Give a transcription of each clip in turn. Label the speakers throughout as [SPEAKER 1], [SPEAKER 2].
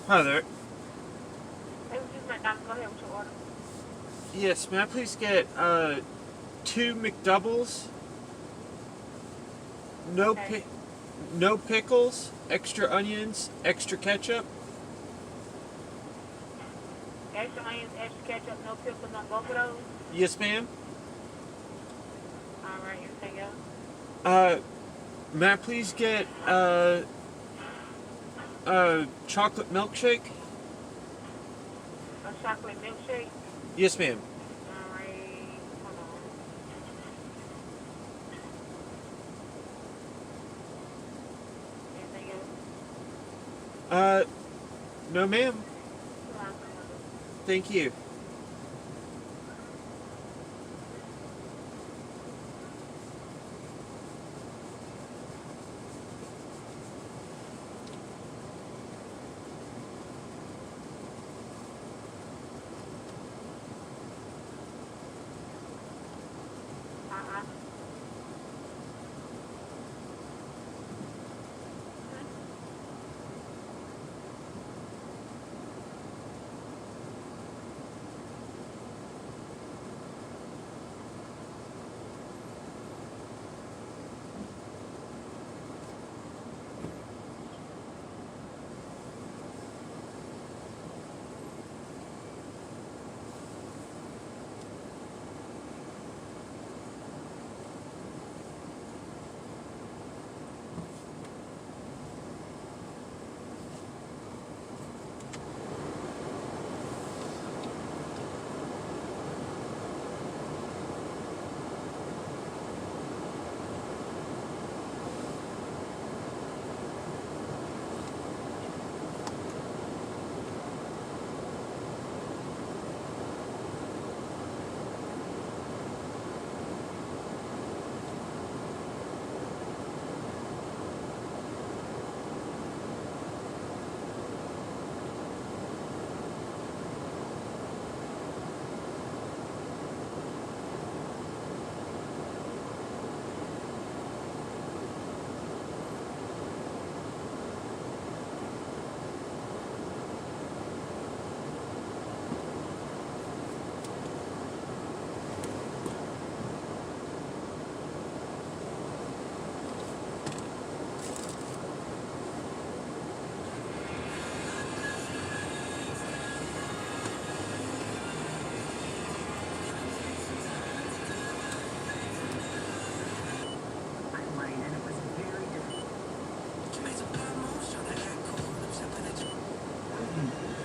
[SPEAKER 1] Hi there.
[SPEAKER 2] Hey, this is McDonald's. Go ahead with your order.
[SPEAKER 1] Yes, may I please get two McDoubles, no
[SPEAKER 2] Okay.
[SPEAKER 1] no pickles, extra onions, extra ketchup?
[SPEAKER 2] Extra onions, extra ketchup, no pickles on both of those.
[SPEAKER 1] Yes, ma'am.
[SPEAKER 2] All right. Anything else?
[SPEAKER 1] Uh, may I please get chocolate milkshake?
[SPEAKER 2] A chocolate milkshake.
[SPEAKER 1] Yes, ma'am.
[SPEAKER 2] All right. Hold on. Anything else?
[SPEAKER 1] Uh, no, ma'am.
[SPEAKER 2] Hold on, hold on.
[SPEAKER 1] Thank you.
[SPEAKER 2] Uh-uh.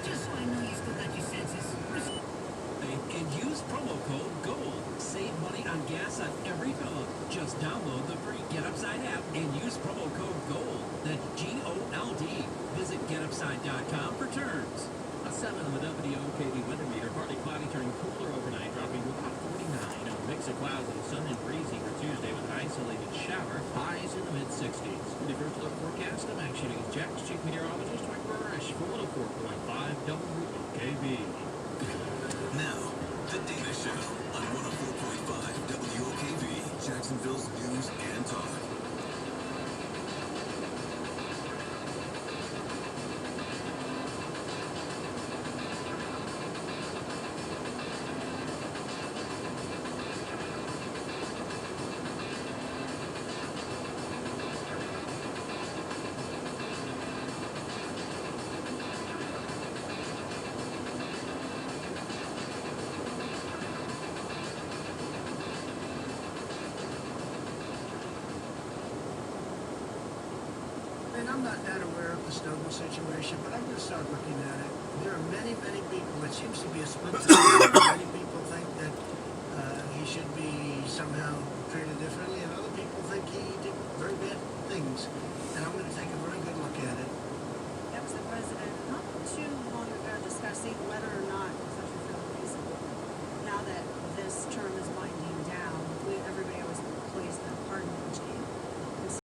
[SPEAKER 3] Just so I know you still got your senses. And use promo code GOLD. Save money on gas on every fill up. Just download the free Get Upside app and use promo code GOLD. That's GOLD. Visit getupside.com for terms. A 7 on the WOKV weather meter. Partly cloudy, turning cooler overnight, dropping to about 49. A mix of clouds and sun and breezy for Tuesday with an isolated shower. Highs in the mid-60s. The first look forecast, I'm actually Jack's chief meteorologist, Mike Burrish, for 104.5 WOKV.
[SPEAKER 4] Now, The Dana Show on 104.5 WOKV, Jacksonville's news and talk.
[SPEAKER 5] And I'm not that aware of the Snowden situation, but I'm going to start looking at it. There are many, many people, it seems to be a split decision. Many people think that he should be somehow treated differently, and other people think he